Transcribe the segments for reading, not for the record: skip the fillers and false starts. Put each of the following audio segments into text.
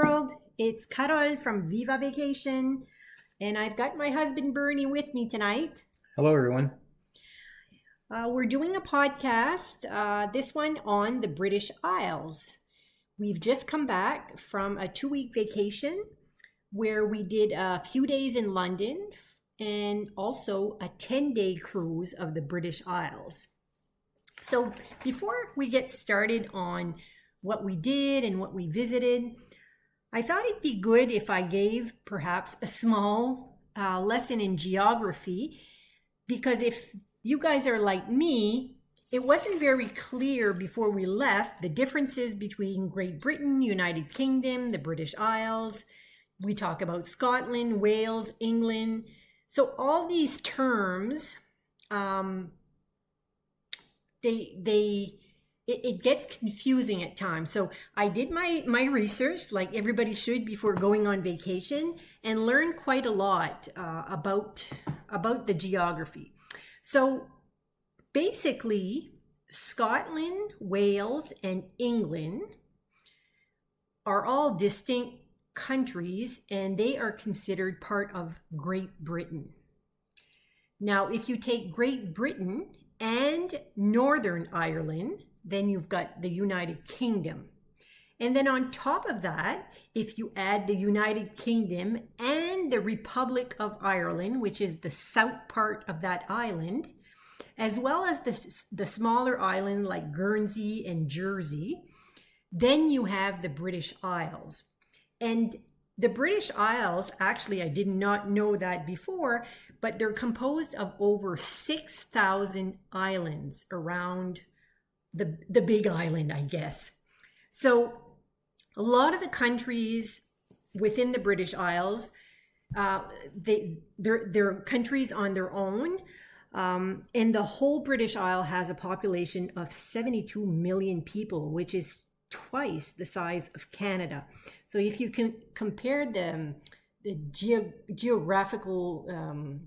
world. It's Carole from Viva Vacation, and I've got my husband Bernie with me tonight. Hello, everyone. We're doing a podcast, this one on the British Isles. We've just come back from a 2-week vacation where we did a few days in London and also a 10-day cruise of the British Isles. So before we get started on what we did and what we visited, I thought it'd be good if I gave perhaps a small lesson in geography, because if you guys are like me, it wasn't very clear before we left the differences between Great Britain, United Kingdom, the British Isles. We talk about Scotland, Wales, England. So all these terms, it gets confusing at times. So I did my research, like everybody should before going on vacation, and learned quite a lot about the geography. So basically, Scotland, Wales, and England are all distinct countries, and they are considered part of Great Britain. Now, if you take Great Britain and Northern Ireland, then you've got the United Kingdom. And then on top of that, if you add the United Kingdom and the Republic of Ireland, which is the south part of that island, as well as the smaller island like Guernsey and Jersey, then you have the British Isles. And the British Isles, actually, I did not know that before, but they're composed of over 6,000 islands around the big island, I guess. So a lot of the countries within the British Isles, they're countries on their own. And the whole British Isle has a population of 72 million people, which is twice the size of Canada. So if you can compare the geographical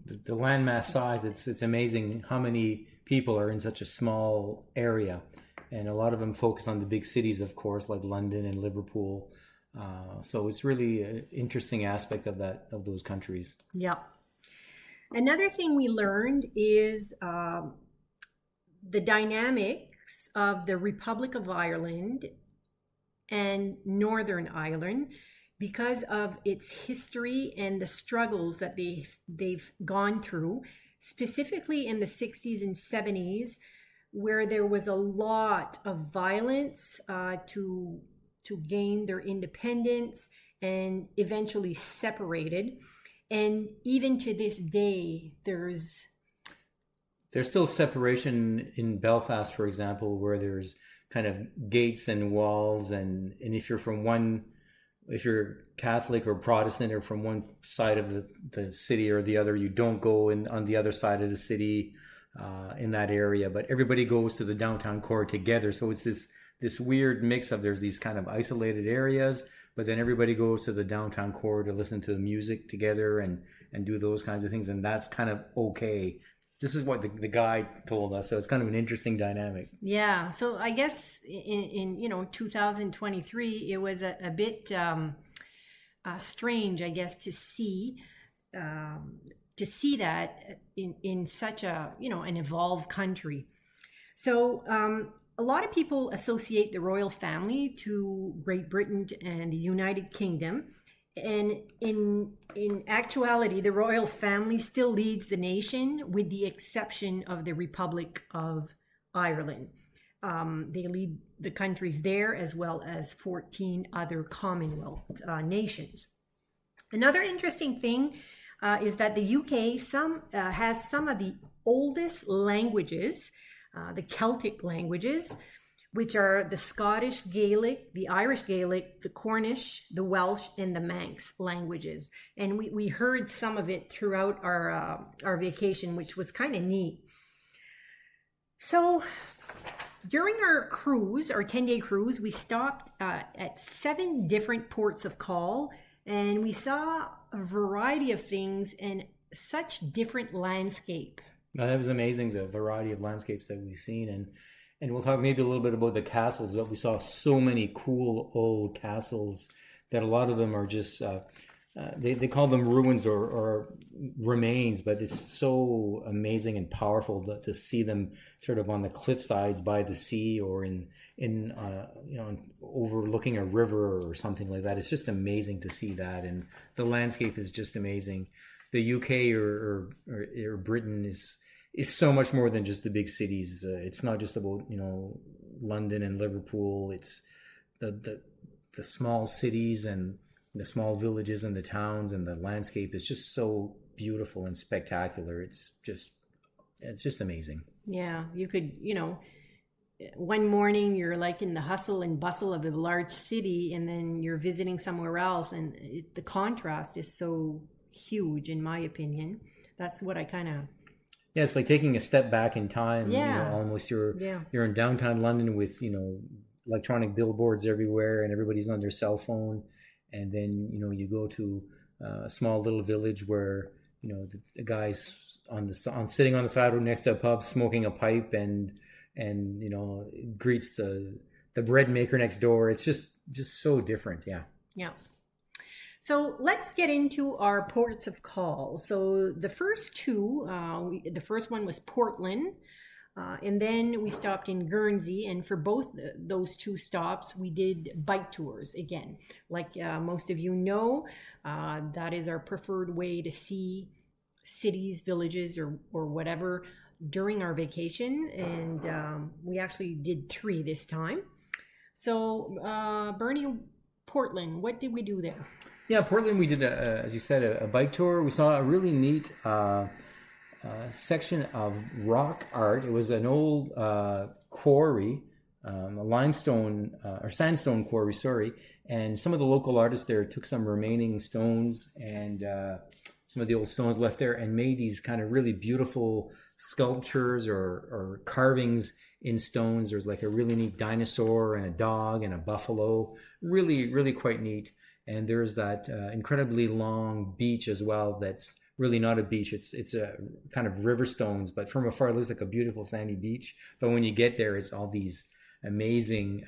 the landmass size, it's amazing how many people are in such a small area, and a lot of them focus on the big cities, of course, like London and Liverpool. So it's really an interesting aspect of those countries. Yeah. Another thing we learned is the dynamics of the Republic of Ireland and Northern Ireland, because of its history and the struggles that they've gone through, specifically in the 60s and 70s, where there was a lot of violence to gain their independence and eventually separated. And even to this day, there's still separation in Belfast, for example, where there's kind of gates and walls, and if you're Catholic or Protestant or from one side of the city or the other, you don't go in on the other side of the city in that area, but everybody goes to the downtown core together. So it's this weird mix of, there's these kind of isolated areas, but then everybody goes to the downtown core to listen to the music together and do those kinds of things, and that's kind of okay. This is what the guide told us, so it's kind of an interesting dynamic. Yeah, so I guess in 2023, it was a bit strange, I guess, to see that in such an evolved country. So a lot of people associate the royal family to Great Britain and the United Kingdom. And in actuality, the royal family still leads the nation, with the exception of the Republic of Ireland. They lead the countries there, as well as 14 other Commonwealth nations. Another interesting thing is that the UK has some of the oldest languages, the Celtic languages, which are the Scottish Gaelic, the Irish Gaelic, the Cornish, the Welsh, and the Manx languages. And we heard some of it throughout our vacation, which was kind of neat. So during our cruise, our 10-day cruise, we stopped at 7 different ports of call, and we saw a variety of things and such different landscape. That was amazing, the variety of landscapes that we've seen. And we'll talk maybe a little bit about the castles. But we saw so many cool old castles that a lot of them are just they call them ruins or remains, but it's so amazing and powerful to see them sort of on the cliff sides by the sea or in overlooking a river or something like that. It's just amazing to see that, and the landscape is just amazing. The UK or Britain is so much more than just the big cities. It's not just about London and Liverpool. It's the small cities and the small villages and the towns, and the landscape is just so beautiful and spectacular. It's just amazing. Yeah, you could, one morning you're like in the hustle and bustle of a large city, and then you're visiting somewhere else, and the contrast is so huge, in my opinion. That's what I kind of... Yeah, it's like taking a step back in time. Yeah. Almost you're in downtown London with electronic billboards everywhere, and everybody's on their cell phone. And then you go to a small little village where the guy's sitting on the sidewalk next to a pub smoking a pipe and greets the bread maker next door. It's just so different. Yeah. So let's get into our ports of call. So the first two, the first one was Portland. And then we stopped in Guernsey, and for both those two stops, we did bike tours again. Like most of you know, that is our preferred way to see cities, villages, or whatever during our vacation. And we actually did 3 this time. So Bernie, Portland, what did we do there? Yeah, Portland, we did, as you said, a bike tour. We saw a really neat section of rock art. It was an old quarry, a limestone or sandstone quarry, sorry. And some of the local artists there took some remaining stones and some of the old stones left there and made these kind of really beautiful sculptures or carvings in stones. There's like a really neat dinosaur and a dog and a buffalo. Really, really quite neat. And there's that incredibly long beach as well that's really not a beach. It's a kind of river stones, but from afar it looks like a beautiful sandy beach. But when you get there, it's all these amazing,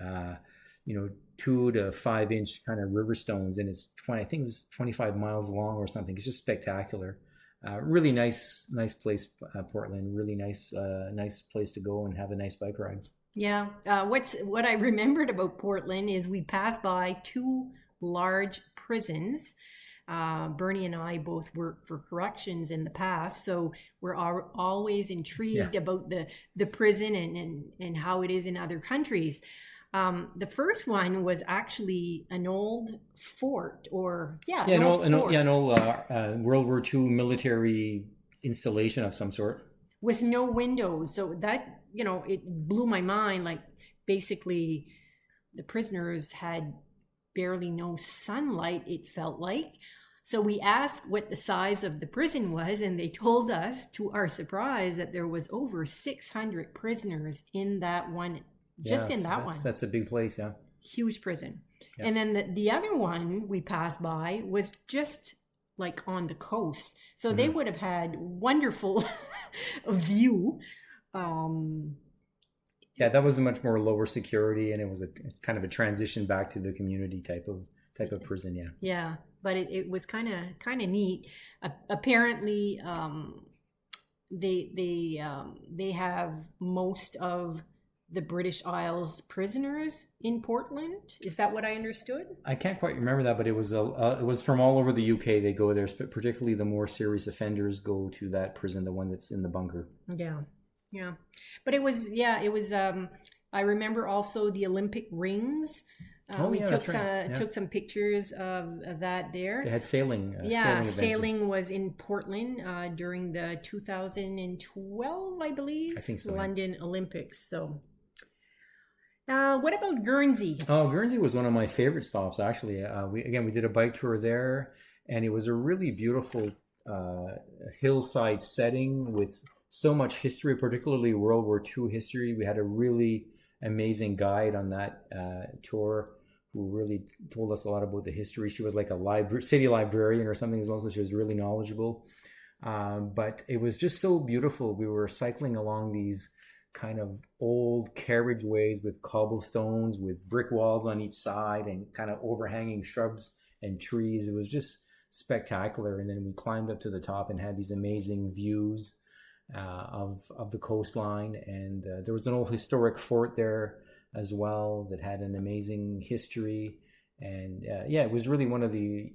2 to 5 inch kind of river stones, and it's 25 miles long or something. It's just spectacular. Really nice place, Portland. Really nice place to go and have a nice bike ride. Yeah. What I remembered about Portland is we passed by 2 large prisons. Bernie and I both worked for corrections in the past, so we're always intrigued about the prison and how it is in other countries. The first one was actually an old fort, an old World War II military installation of some sort with no windows. So that it blew my mind. Like basically, the prisoners had barely no sunlight, it felt like. So we asked what the size of the prison was, and they told us, to our surprise, that there was over 600 prisoners in that one, one. That's a big place, yeah. Huge prison. Yeah. And then the other one we passed by was just like on the coast. So they would have had wonderful view. Yeah, that was a much more lower security, and it was a kind of a transition back to the community type of prison. Yeah. Yeah, but it was kind of neat. Apparently, they have most of the British Isles prisoners in Portland. Is that what I understood? I can't quite remember that, but it was from all over the UK. They go there, but particularly the more serious offenders go to that prison, the one that's in the bunker. Yeah, but it was I remember also the Olympic rings. We took some pictures of that there. They had sailing. Sailing was in Portland during the 2012, I believe. I think so. London Olympics. So, what about Guernsey? Oh, Guernsey was one of my favorite stops. Actually, we did a bike tour there, and it was a really beautiful hillside setting with so much history, particularly World War II history. We had a really amazing guide on that tour who really told us a lot about the history. She was like a city librarian or something as well, so she was really knowledgeable. But it was just so beautiful. We were cycling along these kind of old carriageways with cobblestones, with brick walls on each side, and kind of overhanging shrubs and trees. It was just spectacular. And then we climbed up to the top and had these amazing views of the coastline. And there was an old historic fort there as well that had an amazing history. And yeah, it was really one of the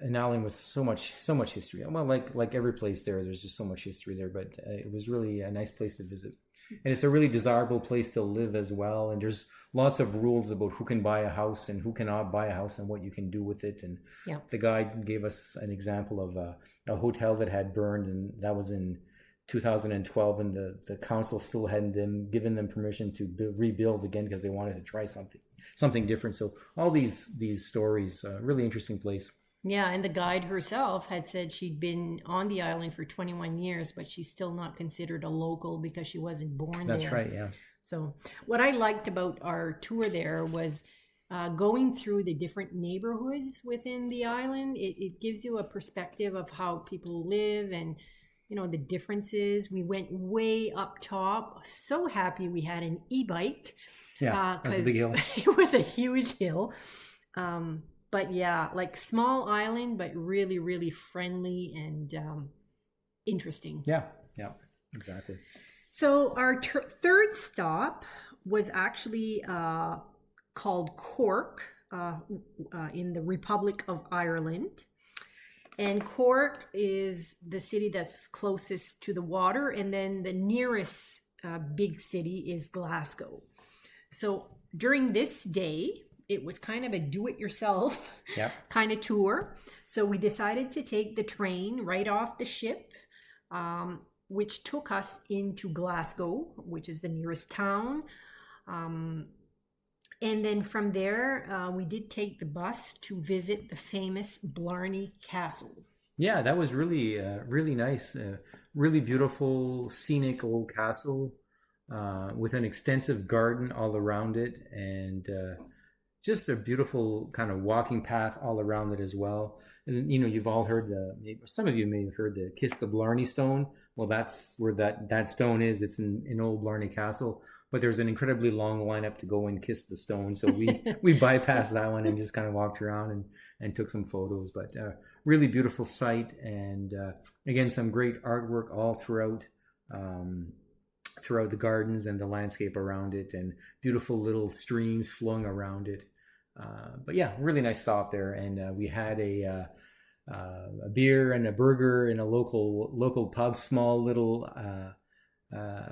an island with so much history. Well, like every place there's just so much history there. But it was really a nice place to visit, and it's a really desirable place to live as well. And there's lots of rules about who can buy a house and who cannot buy a house and what you can do with it. And the guide gave us an example of a hotel that had burned, and that was in 2012, and the council still hadn't given them permission to rebuild again because they wanted to try something different. So all these stories, really interesting place. Yeah, and the guide herself had said she'd been on the island for 21 years, but she's still not considered a local because she wasn't born there. That's right, yeah. So what I liked about our tour there was going through the different neighborhoods within the island. It gives you a perspective of how people live and, you know, the differences. We went way up top. So happy we had an e-bike. Yeah, that's a big hill. It was a huge hill. But yeah, like small island, but really, really friendly and interesting. Yeah, exactly. So our third stop was actually called Cork in the Republic of Ireland. And Cork is the city that's closest to the water. And then the nearest big city is Glasgow. So during this day, it was kind of a do-it-yourself kind of tour. So we decided to take the train right off the ship, which took us into Glasgow, which is the nearest town. And then from there, we did take the bus to visit the famous Blarney Castle. Yeah, that was really, really nice. Really beautiful, scenic old castle with an extensive garden all around it, and just a beautiful kind of walking path all around it as well. And, you know, you've all heard some of you may have heard the Kiss the Blarney Stone. Well, that's where that stone is. It's in Old Blarney Castle. But there's an incredibly long lineup to go and kiss the stone. So we bypassed that one and just kind of walked around and took some photos. But really beautiful site. And again, some great artwork all throughout the gardens and the landscape around it, and beautiful little streams flowing around it. But yeah, really nice stop there. And we had a beer and a burger in a local pub, small little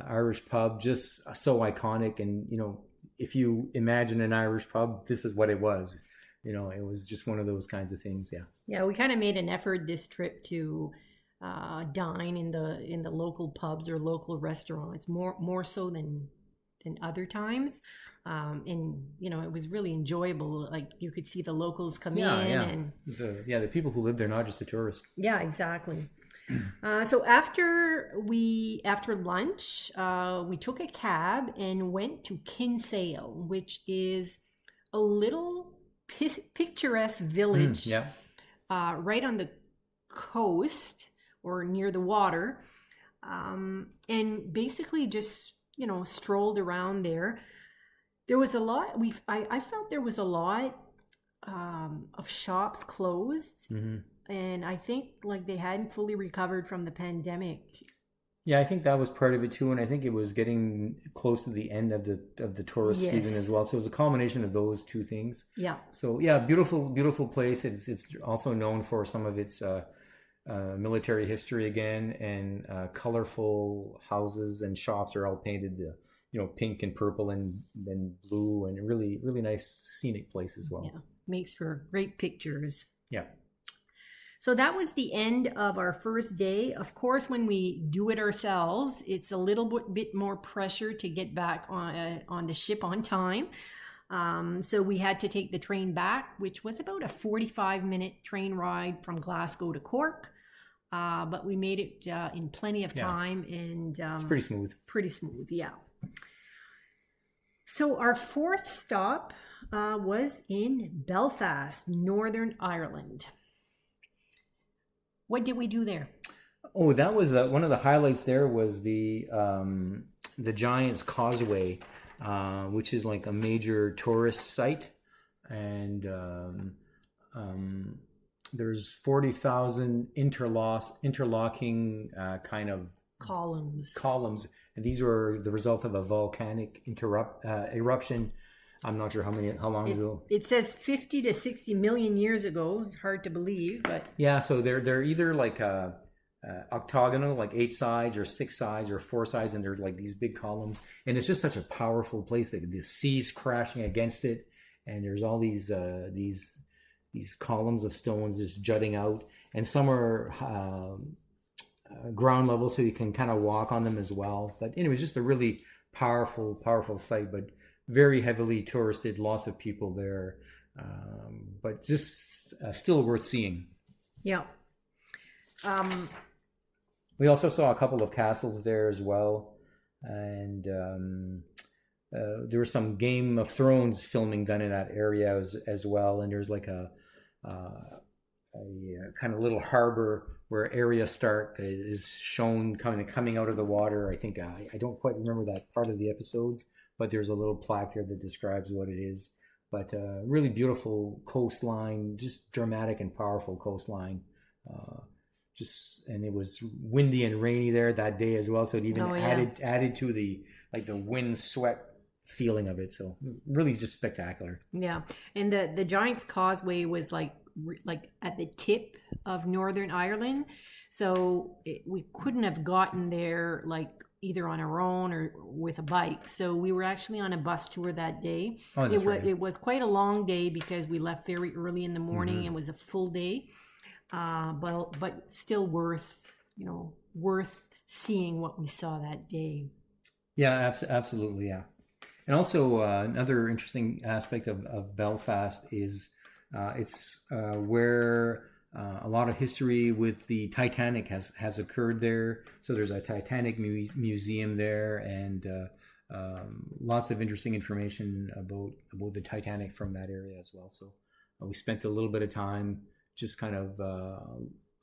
Irish pub, just so iconic. And, you know, if you imagine an Irish pub, this is what it was. You know, it was just one of those kinds of things. Yeah, we kind of made an effort this trip to dine in the local pubs or local restaurants more so than other times. And, you know, it was really enjoyable. Like, you could see the locals come in. And the people who live there, not just the tourists. Yeah, exactly. So after lunch, we took a cab and went to Kinsale, which is a little picturesque village right on the coast or near the water, and basically just, you know, strolled around there. There was a lot. I felt there was a lot of shops closed. Mm-hmm. And I think like they hadn't fully recovered from the pandemic. Yeah, I think that was part of it too, and I think it was getting close to the end of the tourist season as well. So it was a combination of those two things. Yeah. So yeah, beautiful place. It's also known for some of its military history again, and colorful houses and shops are all painted, pink and purple and blue, and really nice scenic place as well. Yeah, makes for great pictures. Yeah. So that was the end of our first day. Of course, when we do it ourselves, it's a little bit more pressure to get back on the ship on time. So we had to take the train back, which was about a 45-minute train ride from Glasgow to Cork. But we made it in plenty of time. And it's pretty smooth. Pretty smooth, yeah. So our fourth stop was in Belfast, Northern Ireland. What did we do there? Oh, that was one of the highlights. There was the Giant's Causeway, which is like a major tourist site, and um, there's 40,000 interlocking kind of Columns. columns, and these were the result of a volcanic eruption. I'm not sure how long ago. It says 50 to 60 million years ago. It's hard to believe, but Yeah, so they're either like octagonal, like 8 sides, or 6 sides, or 4 sides, and they're like these big columns. And it's just such a powerful place. That the sea's crashing against it, and there's all these columns of stones just jutting out, and some are ground level, so you can kind of walk on them as well. But anyway, it's just a really powerful site, but very heavily touristed. Lots of people there, but just still worth seeing. yeah. We also saw a couple of castles there as well, and there was some Game of Thrones filming done in that area as well. And there's like a kind of little harbor where Arya Stark is shown coming out of the water. I think I don't quite remember that part of the episodes, but there's a little plaque there that describes what it is. But really beautiful coastline, just dramatic and powerful coastline. And it was windy and rainy there that day as well, so it even added to the wind sweat feeling of it. So really just spectacular. Yeah, and the Giant's Causeway was like at the tip of Northern Ireland, so we couldn't have gotten there like either on our own or with a bike. So we were actually on a bus tour that day. Oh, that's right. It was quite a long day because we left very early in the morning. Mm-hmm. It was a full day, but still worth seeing what we saw that day. Yeah, absolutely, yeah. And also another interesting aspect of Belfast is it's where a lot of history with the Titanic has occurred there. So there's a Titanic museum there, and lots of interesting information about the Titanic from that area as well. So we spent a little bit of time just kind of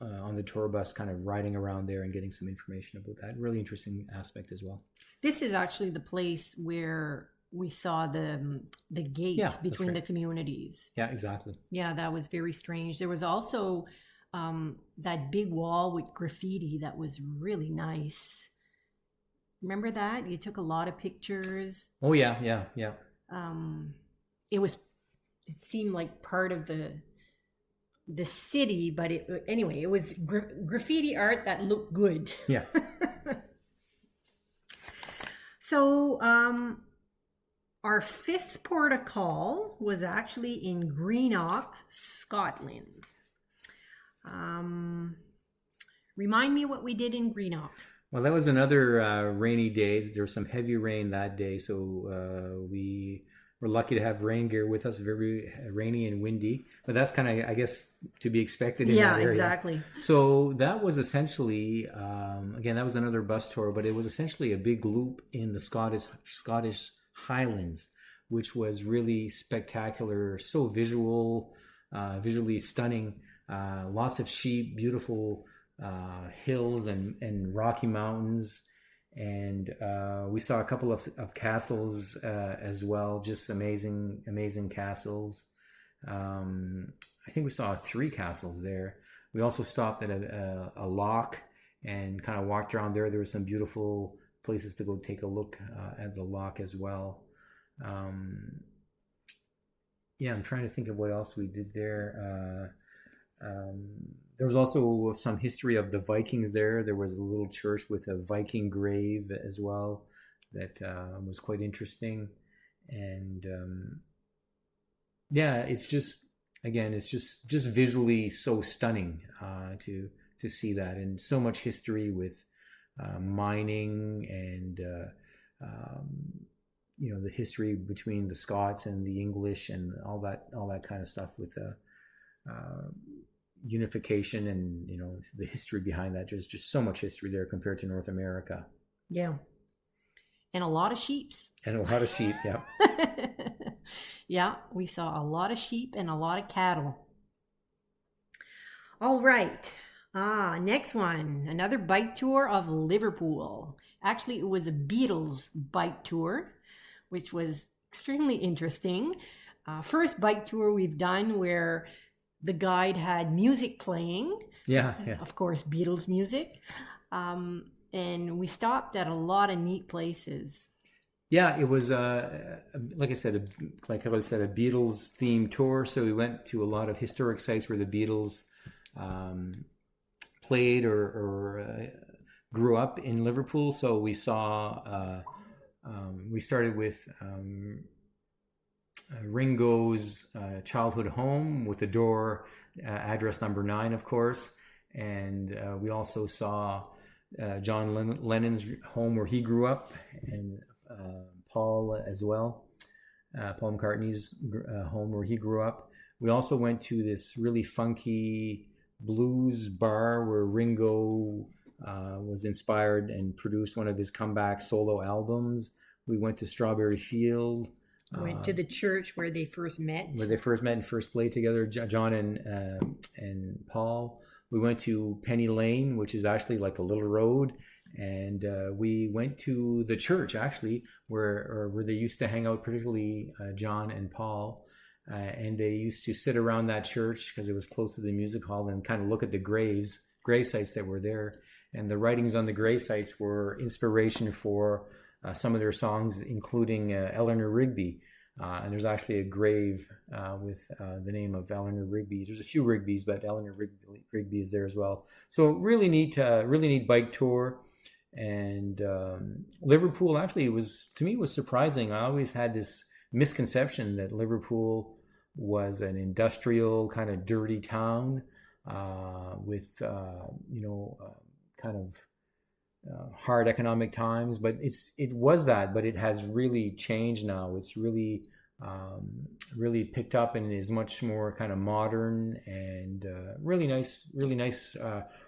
on the tour bus, kind of riding around there and getting some information about that. Really interesting aspect as well. This is actually the place where we saw the gates between the communities. Yeah, exactly. Yeah, that was very strange. There was also that big wall with graffiti that was really nice. Remember that? You took a lot of pictures. Oh yeah. It seemed like part of the city, but it was graffiti art that looked good. Yeah. So our fifth port of call was actually in Greenock, Scotland. Remind me what we did in Greenock. Well, that was another rainy day. There was some heavy rain that day, so we were lucky to have rain gear with us. Very rainy and windy, but that's kind of, I guess, to be expected in that area. Yeah, exactly. So that was essentially, again, that was another bus tour, but it was essentially a big loop in the Scottish Highlands, which was really spectacular, so visually stunning. Lots of sheep, beautiful hills and rocky mountains, and we saw a couple of castles as well, just amazing castles. I think we saw 3 castles there. We also stopped at a loch and kind of walked around there. There were some beautiful places to go take a look at the loch as well. I'm trying to think of what else we did there. There was also some history of the Vikings there. There was a little church with a Viking grave as well that was quite interesting. And it's just visually so stunning to see that, and so much history with mining and the history between the Scots and the English and all that kind of stuff with unification and the history behind that. There's just so much history there compared to North America. Yeah, and a lot of sheeps. Yeah. Yeah, we saw a lot of sheep and a lot of cattle. All right. Next one, another bike tour of Liverpool. Actually, it was a Beatles bike tour, which was extremely interesting. First bike tour we've done where the guide had music playing, Yeah, yeah. of course, Beatles music. And we stopped at a lot of neat places. Yeah, it was like I said, like I said, a Beatles themed tour. So we went to a lot of historic sites where the Beatles um, played or grew up in Liverpool. So we saw. We started with Ringo's childhood home with the door address number 9, of course, and we also saw John Lennon's home where he grew up, and Paul as well, Paul McCartney's home where he grew up. We also went to this really funky blues bar where Ringo was inspired and produced one of his comeback solo albums. We went to Strawberry Field. Went to the church where they first met. Where they first met and first played together, John and Paul. We went to Penny Lane, which is actually like a little road, and we went to the church actually, where they used to hang out, particularly John and Paul, and they used to sit around that church because it was close to the music hall and kind of look at the grave sites that were there, and the writings on the grave sites were inspiration for some of their songs, including Eleanor Rigby. And there's actually a grave with the name of Eleanor Rigby. There's a few Rigbys, but Eleanor Rigby is there as well. So really neat bike tour. And Liverpool, actually, to me, it was surprising. I always had this misconception that Liverpool was an industrial kind of dirty town with kind of hard economic times, but it was that, but it has really changed now. It's really picked up and is much more kind of modern and really nice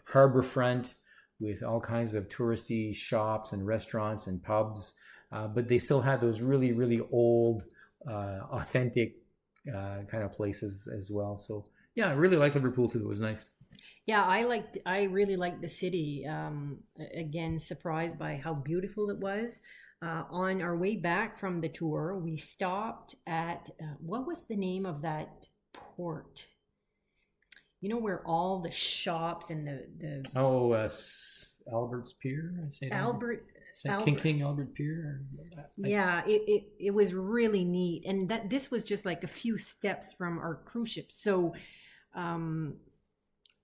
harbor front with all kinds of touristy shops and restaurants and pubs, but they still have those really old authentic kind of places as well. So yeah, I really like Liverpool too. It was nice. Yeah, I really liked the city. Again, surprised by how beautiful it was. On our way back from the tour, we stopped at what was the name of that port? You know where all the shops and the Albert's Pier. I say Albert King Albert Pier. Yeah, it was really neat, and that this was just like a few steps from our cruise ship. So.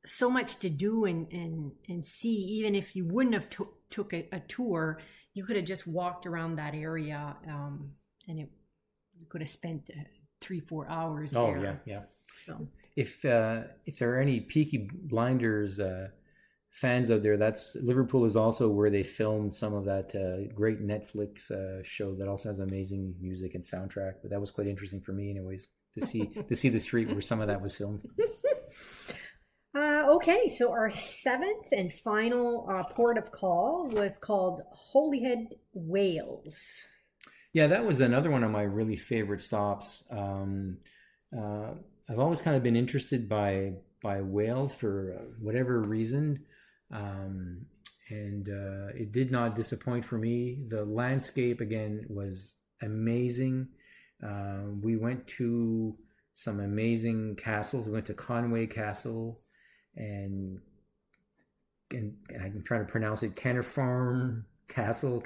So much to do and see. Even if you wouldn't have took a tour, you could have just walked around that area, and you could have spent 3-4 hours there. Oh yeah. So if there are any Peaky Blinders fans out there, that's Liverpool is also where they filmed some of that great Netflix show that also has amazing music and soundtrack. But that was quite interesting for me, anyways, to see the street where some of that was filmed. Okay, so our 7th and final port of call was called Holyhead, Wales. Yeah, that was another one of my really favorite stops. I've always kind of been interested by Wales for whatever reason, and it did not disappoint for me. The landscape again was amazing. We went to some amazing castles. We went to Conway Castle. And I'm trying to pronounce it, Caernarfon Castle,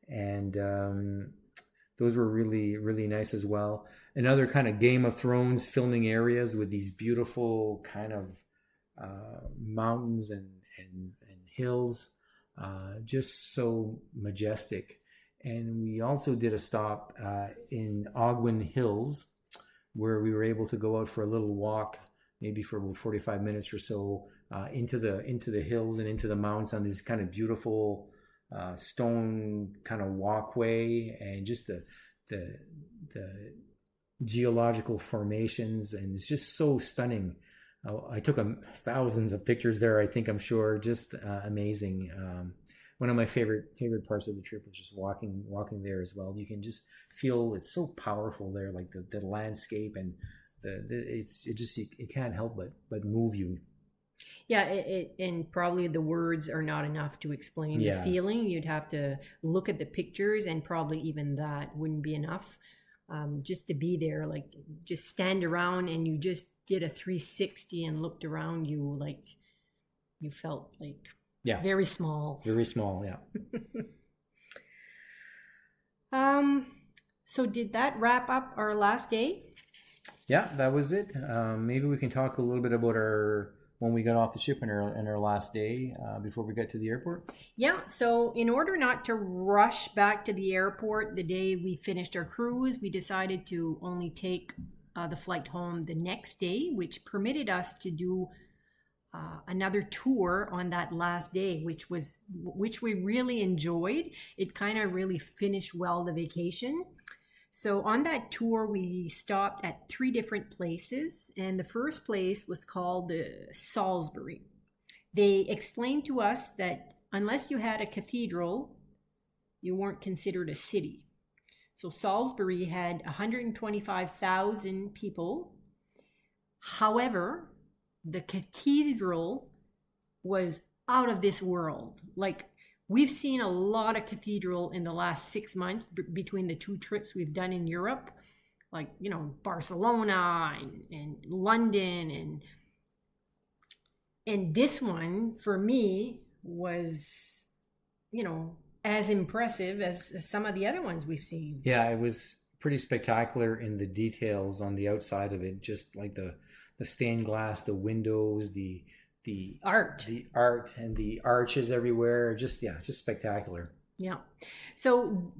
and those were really nice as well. Another kind of Game of Thrones filming areas with these beautiful kind of mountains and hills, just so majestic. And we also did a stop in Ogwen Hills, where we were able to go out for a little walk, maybe for 45 minutes or so, into the hills and into the mountains on this kind of beautiful stone kind of walkway, and just the geological formations, and it's just so stunning. I took thousands of pictures there. I'm sure, just amazing. One of my favorite parts of the trip was just walking there as well. You can just feel it's so powerful there, like the landscape and it can't help but move you. Yeah, and probably the words are not enough to explain the feeling. You'd have to look at the pictures, and probably even that wouldn't be enough. Just to be there, like just stand around and you just did a 360 and looked around you, like you felt like very small. Very small, yeah. So did that wrap up our last day? Yeah, that was it. Maybe we can talk a little bit about when we got off the ship in our last day before we get to the airport. Yeah, so in order not to rush back to the airport the day we finished our cruise, we decided to only take the flight home the next day, which permitted us to do another tour on that last day, which we really enjoyed. It kind of really finished well the vacation. So on that tour, we stopped at 3 different places, and the first place was called Salisbury. They explained to us that unless you had a cathedral, you weren't considered a city. So Salisbury had 125,000 people. However, the cathedral was out of this world. Like, we've seen a lot of cathedral in the last 6 months between the 2 trips we've done in Europe, like, Barcelona and London. And this one, for me, was, as impressive as some of the other ones we've seen. Yeah, it was pretty spectacular in the details on the outside of it, just like the stained glass, the windows, the art and the arches everywhere, just spectacular. Yeah. So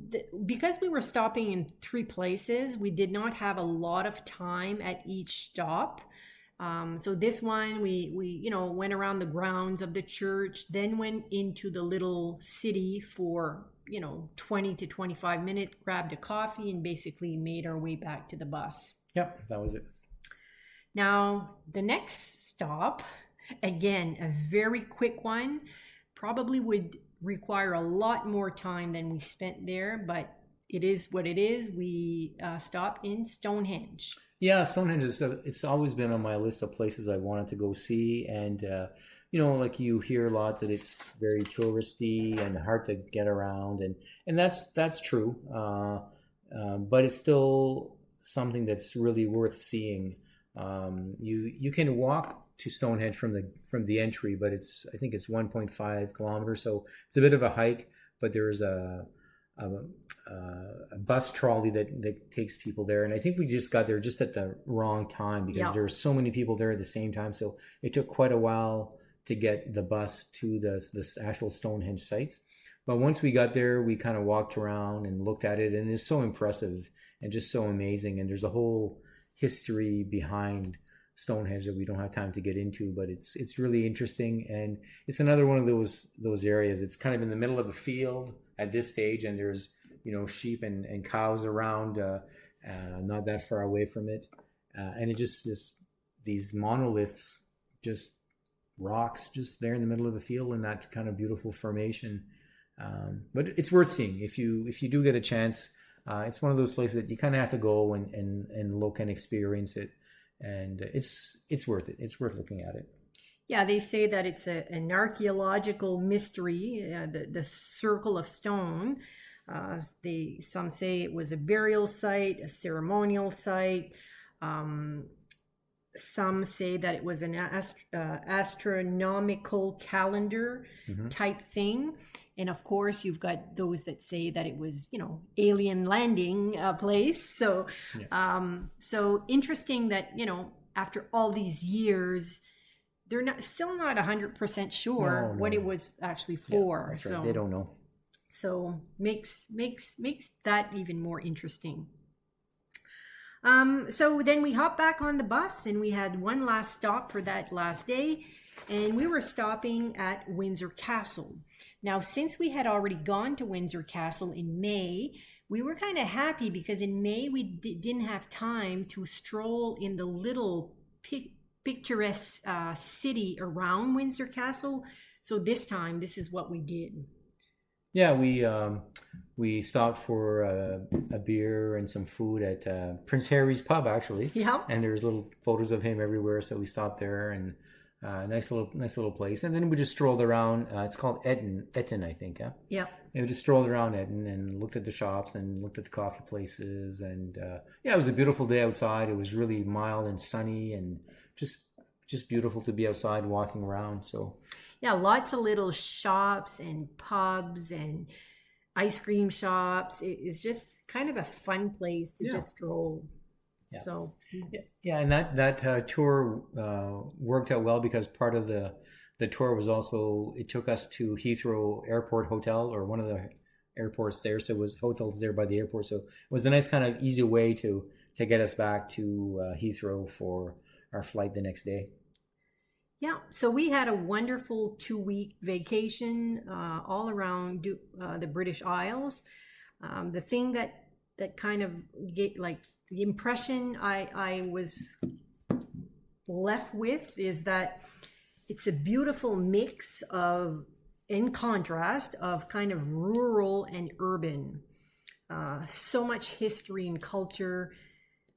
because we were stopping in 3 places, we did not have a lot of time at each stop. So this one, we went around the grounds of the church, then went into the little city for 20 to 25 minutes, grabbed a coffee, and basically made our way back to the bus. Yep, that was it. Now the next stop, again, a very quick one, probably would require a lot more time than we spent there, but it is what it is. We stopped in Stonehenge. Yeah, Stonehenge it's always been on my list of places I wanted to go see, and like you hear a lot that it's very touristy and hard to get around, and that's true, but it's still something that's really worth seeing. You can walk to Stonehenge from the entry, but I think it's 1.5 kilometers, so it's a bit of a hike. But there's a bus trolley that takes people there, and I think we just got there just at the wrong time because there were so many people there at the same time. So it took quite a while to get the bus to the actual Stonehenge sites. But once we got there, we kind of walked around and looked at it, and it's so impressive and just so amazing. And there's a whole history behind Stonehenge that we don't have time to get into, but it's really interesting, and it's another one of those areas. It's kind of in the middle of a field at this stage, and there's sheep and cows around, not that far away from it, and it just these monoliths, just rocks, just there in the middle of the field in that kind of beautiful formation. But it's worth seeing if you do get a chance. It's one of those places that you kind of have to go and look and experience it, and it's worth it. It's worth looking at it. Yeah, they say that it's an archaeological mystery, the Circle of Stone. Some say it was a burial site, a ceremonial site. Some say that it was an astronomical calendar type thing. And of course, you've got those that say that it was, alien landing place. So, so interesting that, after all these years, they're still not 100% sure what it was actually for. Yeah, that's right. They don't know. So makes that even more interesting. So then we hopped back on the bus, and we had one last stop for that last day, and we were stopping at Windsor Castle. Now, since we had already gone to Windsor Castle in May, we were kind of happy because in May we didn't have time to stroll in the little picturesque city around Windsor Castle. So this time, this is what we did. Yeah, we stopped for a beer and some food at Prince Harry's pub actually, Yeah. and there's little photos of him everywhere. So we stopped there and nice little place. And then we just strolled around. It's called Eton, I think. Yeah. Yeah. And we just strolled around Eton and looked at the shops and looked at the coffee places. And yeah, it was a beautiful day outside. It was really mild and sunny and just beautiful to be outside walking around. So Yeah, lots of little shops and pubs and ice cream shops. It's just kind of a fun place to Yeah. just stroll. Yeah. So yeah, and that tour worked out well because part of the tour was also it took us to Heathrow Airport Hotel or one of the airports there. So it was hotels there by the airport. So it was a nice kind of easy way to get us back to Heathrow for our flight the next day. yeah, so we had a wonderful 2-week vacation all around the British Isles. The thing that kind of get like the impression I was left with is that it's a beautiful mix of, in contrast, of kind of rural and urban. So much history and culture,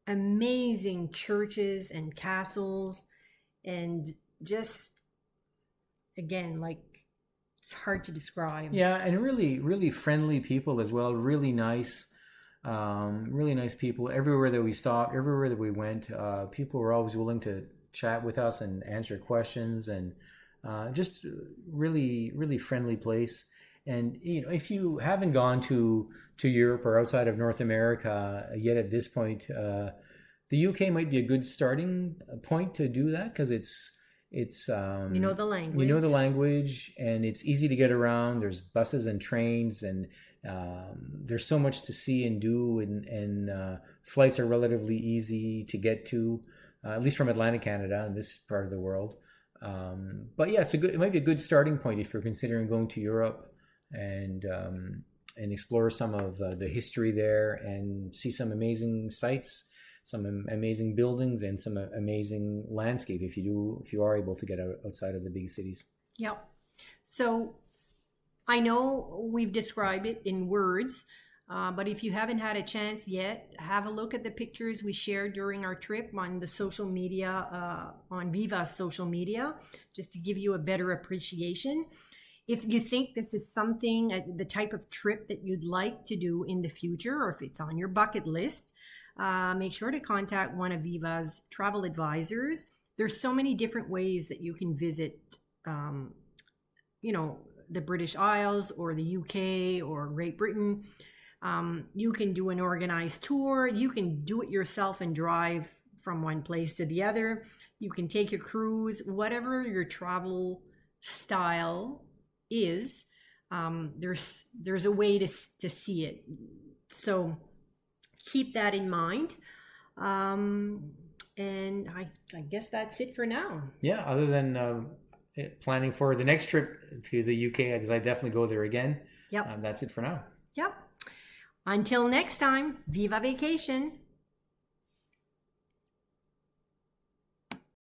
amazing churches and castles, and just again, like it's hard to describe. Yeah, and really friendly people as well. Really nice people everywhere that we stopped, everywhere that we went. People were always willing to chat with us and answer questions, and just really friendly place. And if you haven't gone to Europe or outside of North America yet at this point, the UK might be a good starting point to do that because it's You know the language. you know the language, and it's easy to get around. There's buses and trains, and there's so much to see and do, and flights are relatively easy to get to, at least from Atlantic Canada in this part of the world. But yeah, it might be a good starting point if you're considering going to Europe and explore some of the history there and see some amazing sites, some amazing buildings, and some amazing landscape if you are able to get outside of the big cities. Yeah. So I know we've described it in words, but if you haven't had a chance yet, have a look at the pictures we shared during our trip on the social media, on Viva's social media, just to give you a better appreciation. If you think this is something, the type of trip that you'd like to do in the future, or if it's on your bucket list, make sure to contact one of Viva's travel advisors. There's so many different ways that you can visit, the British Isles or the UK or Great Britain. You can do an organized tour. You can do it yourself and drive from one place to the other. You can take a cruise, whatever your travel style is. There's a way to see it. So keep that in mind. And I guess that's it for now. Yeah, other than planning for the next trip to the UK, because I definitely go there again. Yep. That's it for now. Yep. Until next time, Viva Vacation.